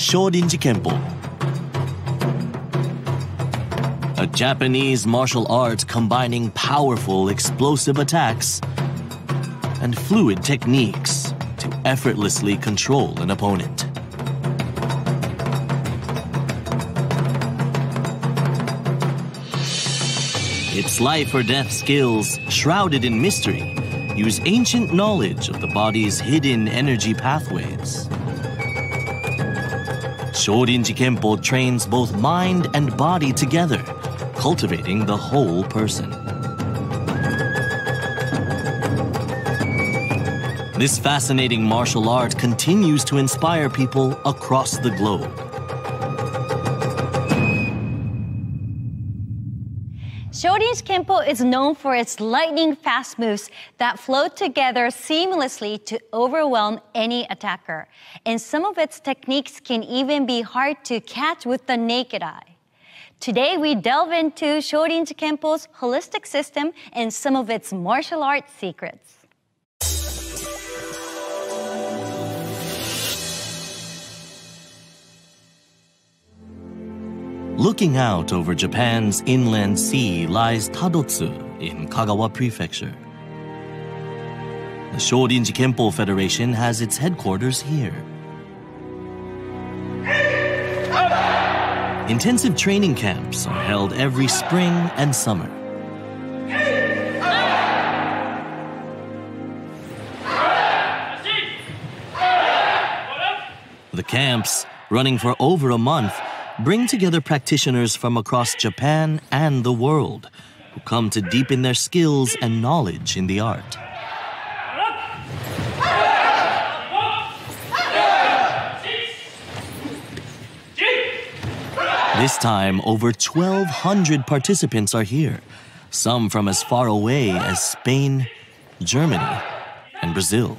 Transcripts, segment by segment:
Shorinji Kempo, a Japanese martial art combining powerful explosive attacks and fluid techniques to effortlessly control an opponent. Its life or death skills, shrouded in mystery, use ancient knowledge of the body's hidden energy pathways. Shorinji Kempo trains both mind and body together, cultivating the whole person. This fascinating martial art continues to inspire people across the globe. Shorinji Kempo is known for its lightning-fast moves that flow together seamlessly to overwhelm any attacker. And some of its techniques can even be hard to catch with the naked eye. Today, we delve into Shorinji Kempo's holistic system and some of its martial arts secrets. Looking out over Japan's inland sea lies Tadotsu in Kagawa Prefecture. The Shorinji Kempo Federation has its headquarters here. Intensive training camps are held every spring and summer. The camps, running for over a month, bring together practitioners from across Japan and the world who come to deepen their skills and knowledge in the art. This time, over 1,200 participants are here, some from as far away as Spain, Germany, and Brazil.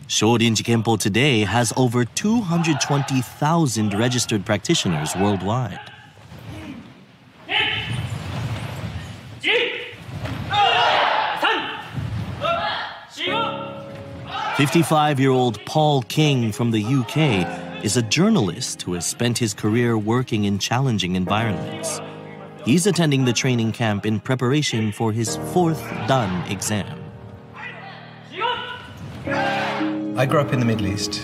Shorinji Kempo today has over 220,000 registered practitioners worldwide. 55-year-old Paul King from the UK is a journalist who has spent his career working in challenging environments. He's attending the training camp in preparation for his 4th Dan exam. I grew up in the Middle East,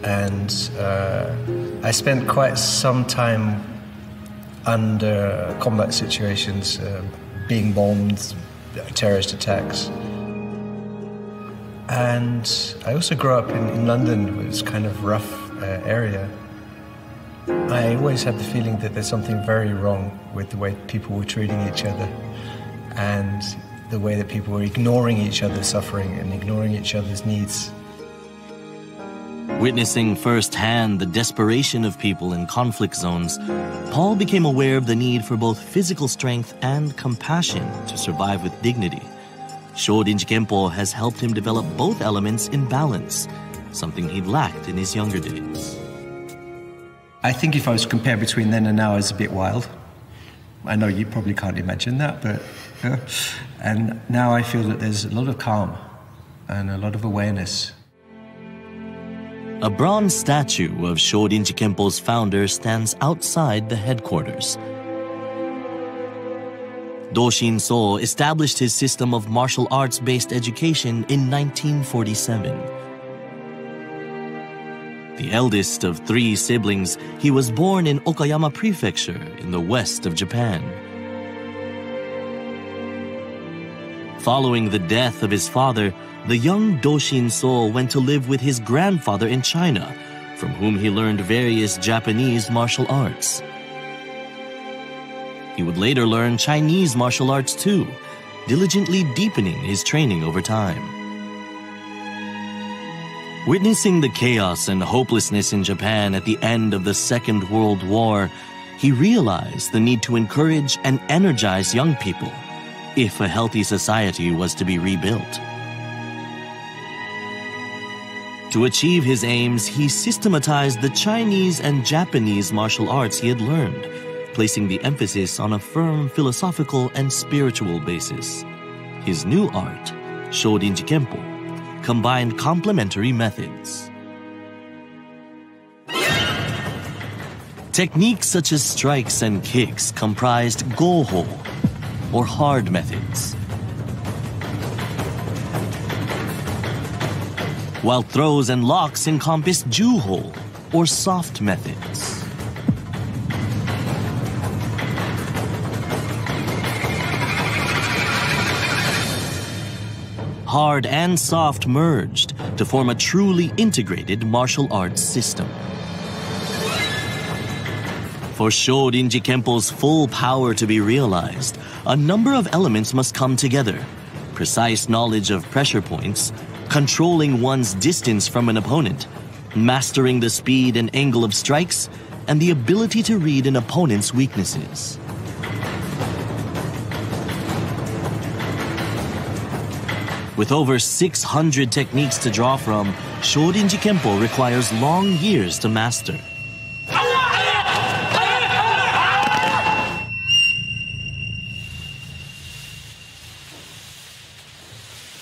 and I spent quite some time under combat situations, being bombed, terrorist attacks. And I also grew up in London, which was kind of rough area. I always had the feeling that there's something very wrong with the way people were treating each other and the way that people were ignoring each other's suffering and ignoring each other's needs. Witnessing firsthand the desperation of people in conflict zones, Paul became aware of the need for both physical strength and compassion to survive with dignity. Shorinji Kempo has helped him develop both elements in balance, something he'd lacked in his younger days. I think if I was to compare between then and now, it's a bit wild. I know you probably can't imagine that, but... and now I feel that there's a lot of calm and a lot of awareness. A bronze statue of Shorinji Kempo's founder stands outside the headquarters. Doshin So established his system of martial arts-based education in 1947. The eldest of 3 siblings, he was born in Okayama Prefecture in the west of Japan. Following the death of his father, the young Doshin So went to live with his grandfather in China, from whom he learned various Japanese martial arts. He would later learn Chinese martial arts too, diligently deepening his training over time. Witnessing the chaos and hopelessness in Japan at the end of the Second World War, he realized the need to encourage and energize young people if a healthy society was to be rebuilt. To achieve his aims, he systematized the Chinese and Japanese martial arts he had learned, placing the emphasis on a firm philosophical and spiritual basis. His new art, Shorinji Kempo, combined complementary methods. Techniques such as strikes and kicks comprised Goho, or hard methods, while throws and locks encompassed Juho, or soft methods. Hard and soft merged to form a truly integrated martial arts system. For Shorinji Kempo's full power to be realized, a number of elements must come together. Precise knowledge of pressure points, controlling one's distance from an opponent, mastering the speed and angle of strikes, and the ability to read an opponent's weaknesses. With over 600 techniques to draw from, Shorinji Kempo requires long years to master.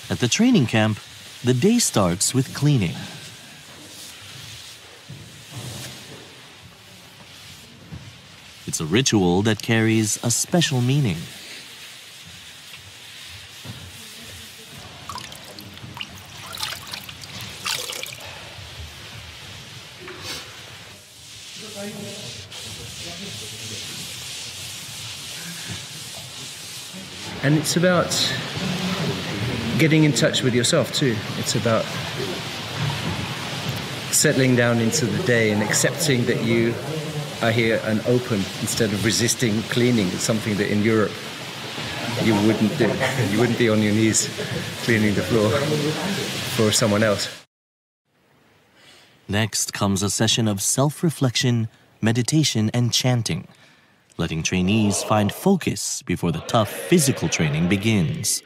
At the training camp, the day starts with cleaning. It's a ritual that carries a special meaning. And it's about getting in touch with yourself too. It's about settling down into the day and accepting that you are here and open instead of resisting cleaning. It's something that in Europe you wouldn't do. You wouldn't be on your knees cleaning the floor for someone else. Next comes a session of self-reflection, meditation, and chanting, letting trainees find focus before the tough physical training begins.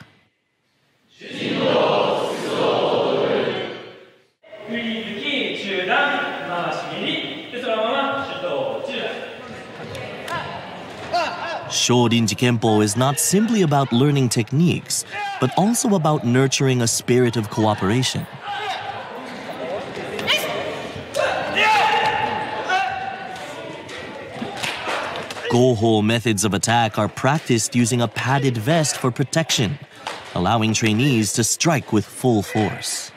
Shorinji Kempo is not simply about learning techniques, but also about nurturing a spirit of cooperation. Goho methods of attack are practiced using a padded vest for protection, allowing trainees to strike with full force.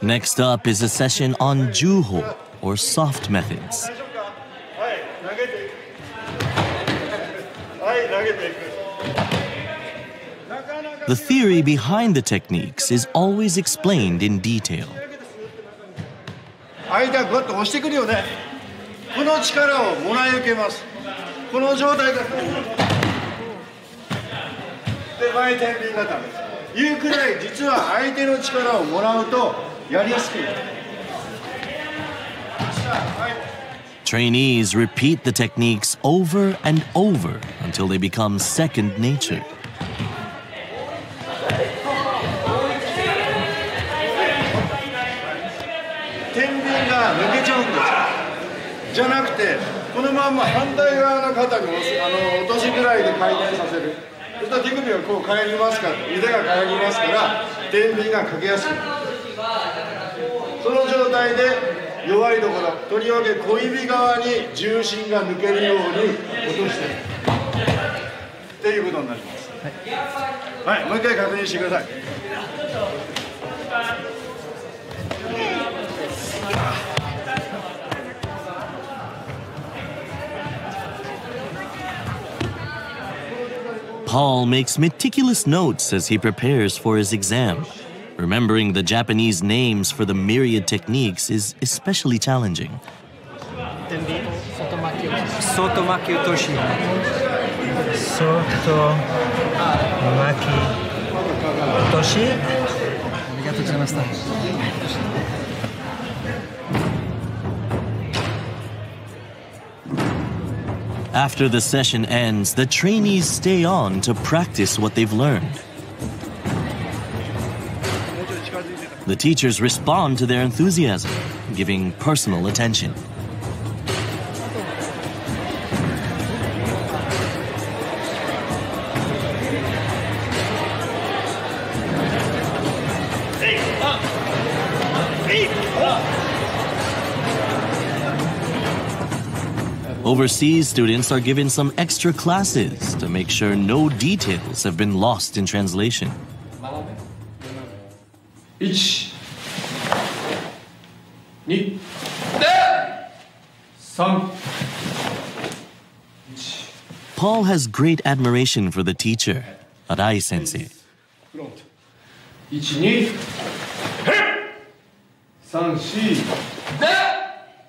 Next up is a session on Juho, or soft methods. The theory behind the techniques is always explained in detail. Trainees repeat the techniques over and over until they become second nature. Paul makes meticulous notes as he prepares for his exam. Remembering the Japanese names for the myriad techniques is especially challenging. Sotomaki utoshi. Sotomaki utoshi. Arigatou gozaimashita. After the session ends, the trainees stay on to practice what they've learned. The teachers respond to their enthusiasm, giving personal attention. Overseas students are given some extra classes to make sure no details have been lost in translation. 1 2 3 Paul has great admiration for the teacher, Arai sensei. 1 2 3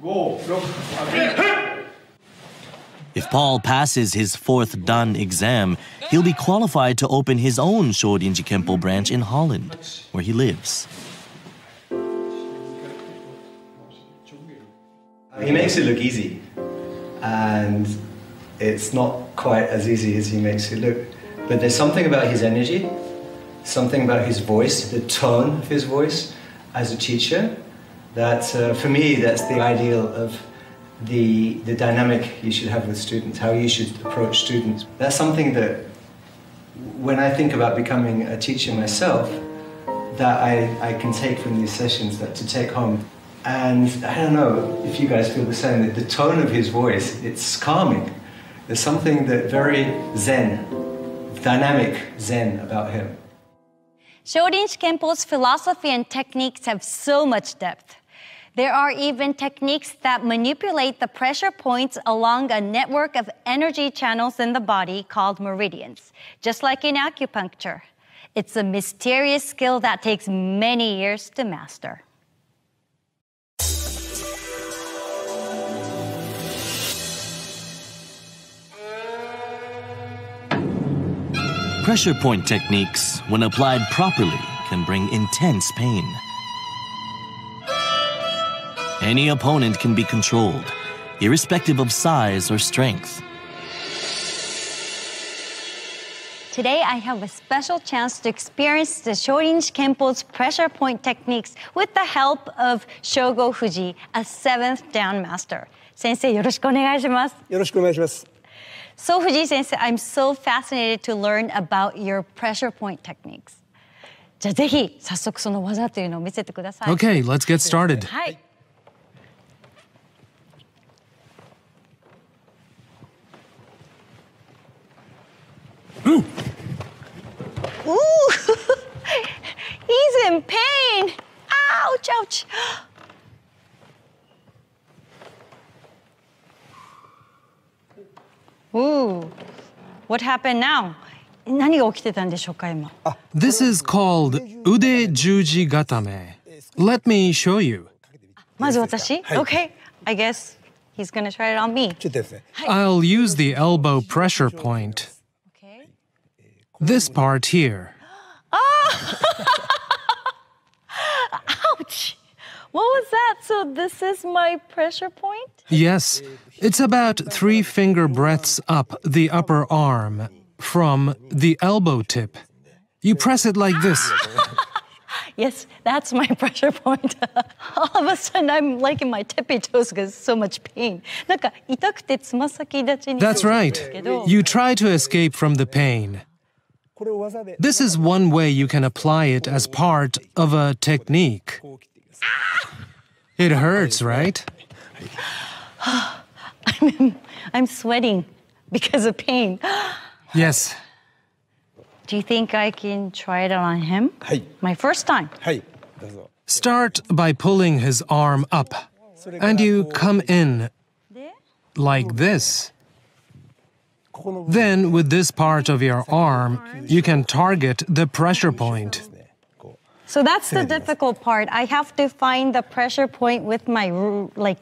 4 5 6 If Paul passes his 4th Dan exam, he'll be qualified to open his own Shorinji Kempo branch in Holland, where he lives. He makes it look easy, and it's not quite as easy as he makes it look. But there's something about his energy, something about his voice, the tone of his voice as a teacher, that for me, that's the ideal of the dynamic you should have with students, how you should approach students. That's something that, when I think about becoming a teacher myself, that I can take from these sessions, that to take home. And I don't know if you guys feel the same, that the tone of his voice, it's calming. There's something that very zen, dynamic zen about him. Shorinji Kempo's philosophy and techniques have so much depth. There are even techniques that manipulate the pressure points along a network of energy channels in the body called meridians, just like in acupuncture. It's a mysterious skill that takes many years to master. Pressure point techniques, when applied properly, can bring intense pain. Any opponent can be controlled, irrespective of size or strength. Today, I have a special chance to experience the Shorinji Kempo's pressure point techniques with the help of Shogo Fuji, a 7th Dan master. Sensei, よろしくお願いします。よろしくお願いします。 So, Fuji Sensei, I'm so fascinated to learn about your pressure point techniques. じゃあぜひ早速その技というのを見せてください。 Okay, let's get started. はい。Ooh! He's in pain! Ouch, ouch! Ooh, what happened now? 何が起きてたんでしょうか今。 This is called ude juji gatame. Let me show you. まず私 Okay, I guess he's gonna try it on me. ちょっとですね。 I'll use the elbow pressure point. Okay. This part here. Ouch! What was that? So this is my pressure point? Yes, it's about 3 finger breadths up the upper arm from the elbow tip. You press it like this. Yes, that's my pressure point. All of a sudden, I'm like in my tippy toes because so much pain. なんか痛くてつま先立ちに。 That's right. You try to escape from the pain. これを技で。 This is one way you can apply it as part of a technique. It hurts, right? I'm sweating because of pain. Yes. Do you think I can try it on him? はい。 My first time. はい。どうぞ。 Start by pulling his arm up, and you come in like this. Then, with this part of your arm, you can target the pressure point. So that's the difficult part. I have to find the pressure point with my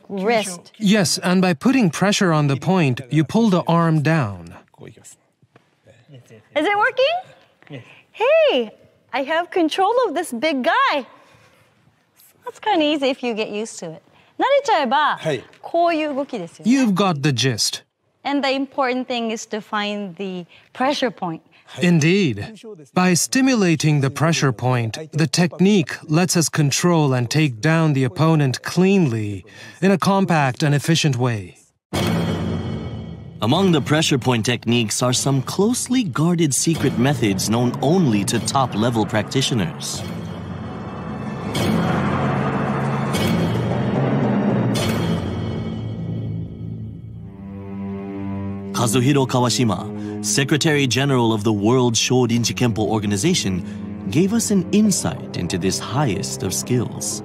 wrist. Yes, and by putting pressure on the point, you pull the arm down. Is it working? Hey, I have control of this big guy. That's kind of easy if you get used to it. 慣れちゃえば、こういう動きですよね。You've got the gist. And the important thing is to find the pressure point. Indeed. By stimulating the pressure point, the technique lets us control and take down the opponent cleanly, in a compact and efficient way. Among the pressure point techniques are some closely guarded secret methods known only to top-level practitioners. Kazuhiro Kawashima, Secretary General of the World Shorinji Kempo Organization, gave us an insight into this highest of skills.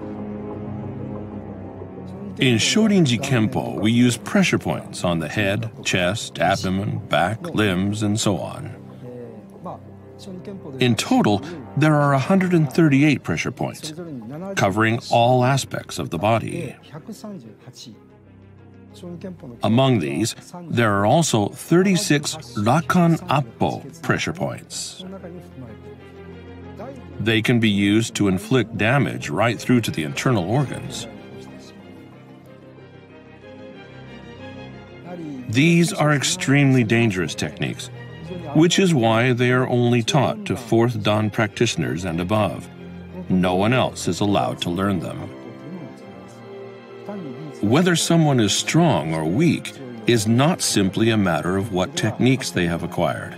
In Shorinji Kempo, we use pressure points on the head, chest, abdomen, back, limbs, and so on. In total, there are 138 pressure points, covering all aspects of the body. Among these, there are also 36 Rakan Appo pressure points. They can be used to inflict damage right through to the internal organs. These are extremely dangerous techniques, which is why they are only taught to 4th Dan practitioners and above. No one else is allowed to learn them. Whether someone is strong or weak is not simply a matter of what techniques they have acquired.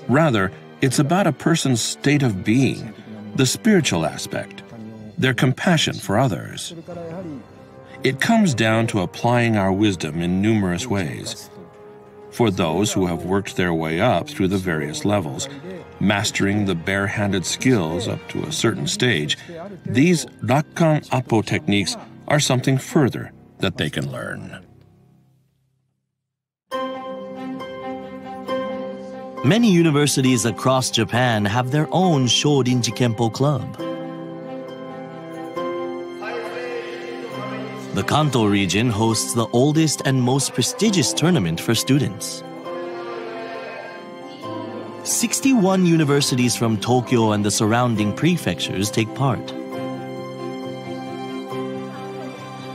Rather, it's about a person's state of being, the spiritual aspect, their compassion for others. It comes down to applying our wisdom in numerous ways. For those who have worked their way up through the various levels, mastering the bare-handed skills up to a certain stage, these Rakan Appo techniques are something further that they can learn. Many universities across Japan have their own Shorinji Kempo club. The Kanto region hosts the oldest and most prestigious tournament for students. 61 universities from Tokyo and the surrounding prefectures take part.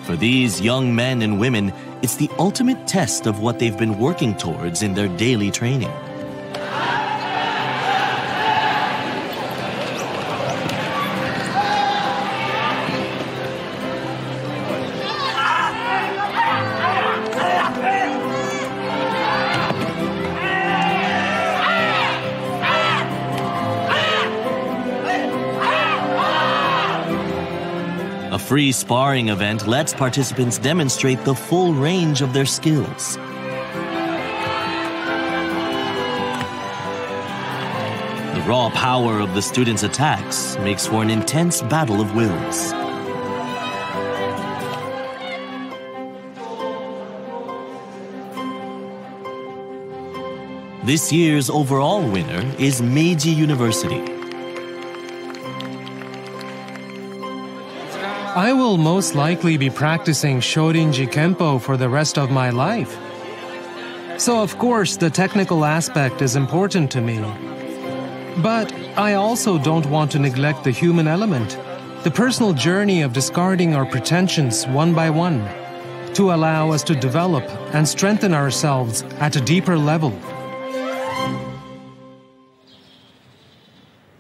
For these young men and women, it's the ultimate test of what they've been working towards in their daily training. A free sparring event lets participants demonstrate the full range of their skills. The raw power of the students' attacks makes for an intense battle of wills. This year's overall winner is Meiji University. I will most likely be practicing Shorinji Kempo for the rest of my life. So of course the technical aspect is important to me. But I also don't want to neglect the human element, the personal journey of discarding our pretensions one by one, to allow us to develop and strengthen ourselves at a deeper level.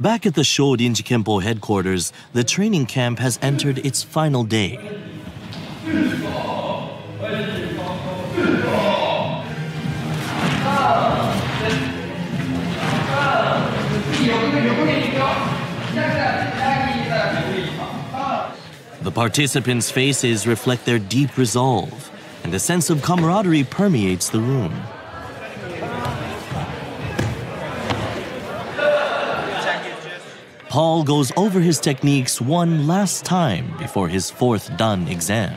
Back at the Shorinji Kempo headquarters, the training camp has entered its final day. The participants' faces reflect their deep resolve, and a sense of camaraderie permeates the room. Paul goes over his techniques one last time before his 4th Dan exam.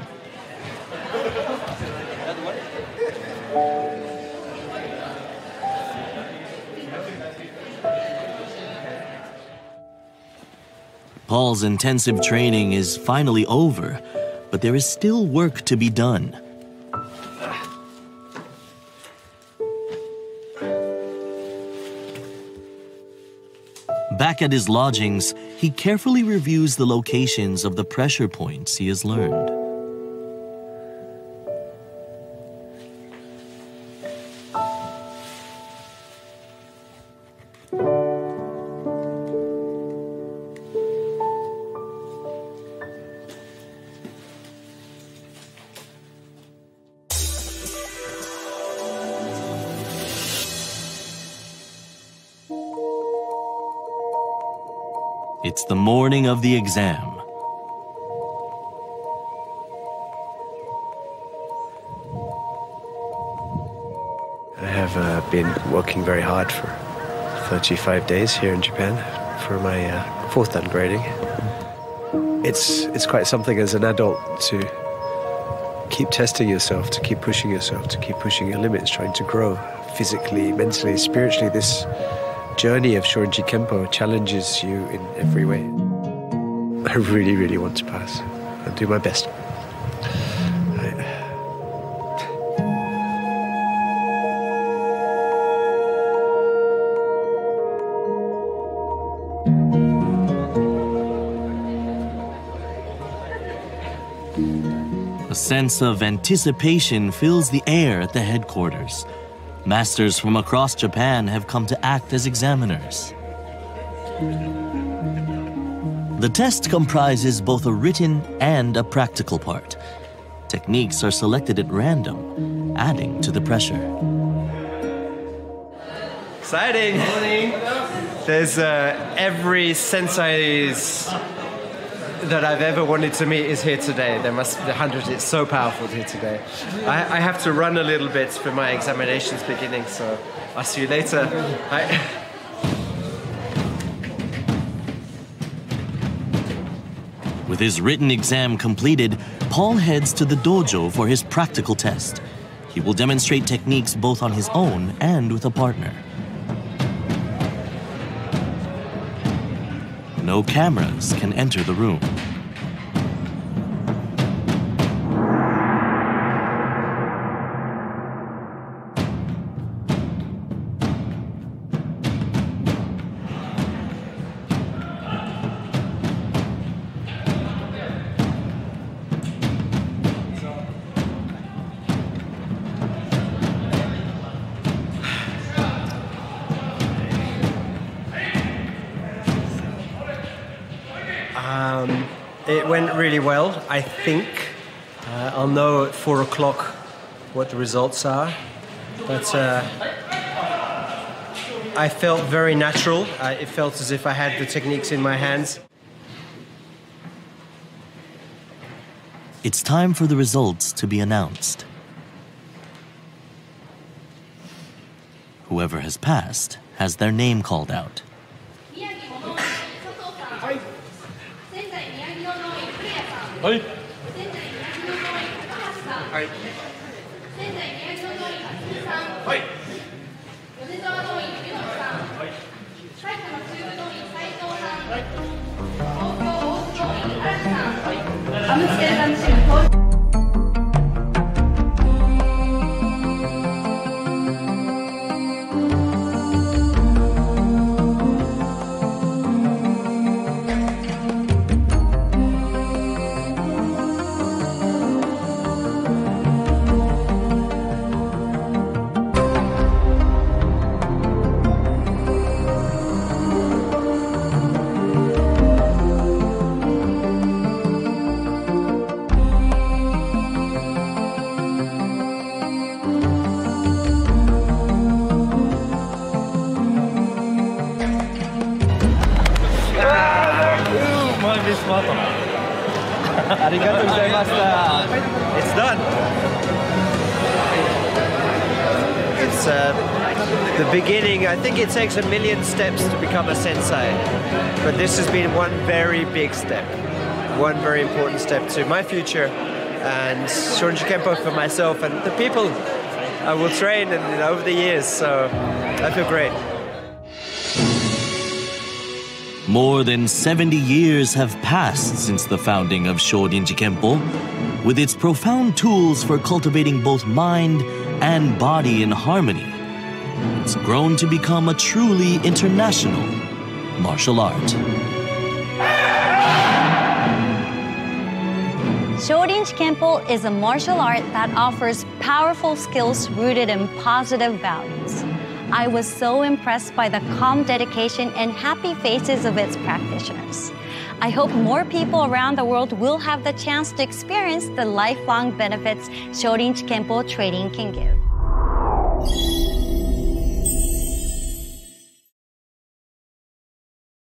Paul's intensive training is finally over, but there is still work to be done. Back at his lodgings, he carefully reviews the locations of the pressure points he has learned. It's the morning of the exam. I have been working very hard for 35 days here in Japan for my 4th dan grading. It's quite something as an adult to keep testing yourself, to keep pushing yourself, to keep pushing your limits, trying to grow physically, mentally, spiritually. This journey of Shorinji Kempo challenges you in every way. I really, really want to pass. I'll do my best. A sense of anticipation fills the air at the headquarters. Masters from across Japan have come to act as examiners. The test comprises both a written and a practical part. Techniques are selected at random, adding to the pressure. Exciting! There's every sensei that I've ever wanted to meet is here today. There must be hundreds. It's so powerful here today. I have to run a little bit for my examinations beginning, so I'll see you later. With his written exam completed, Paul heads to the dojo for his practical test. He will demonstrate techniques both on his own and with a partner. No cameras can enter the room. It went really well, I think. I'll know at 4 o'clock what the results are. But I felt very natural. It felt as if I had the techniques in my hands. It's time for the results to be announced. Whoever has passed has their name called out. It's done. It's the beginning. I think it takes 1,000,000 steps to become a sensei, but this has been one very big step, one very important step to my future and Shorinji Kempo for myself and the people I will train and over the years. So I feel great. More than 70 years have passed since the founding of Shorinji Kempo, with its profound tools for cultivating both mind and body in harmony. It's grown to become a truly international martial art. Shorinji Kempo is a martial art that offers powerful skills rooted in positive values. I was so impressed by the calm dedication and happy faces of its practitioners. I hope more people around the world will have the chance to experience the lifelong benefits Shorinji Kempo training can give.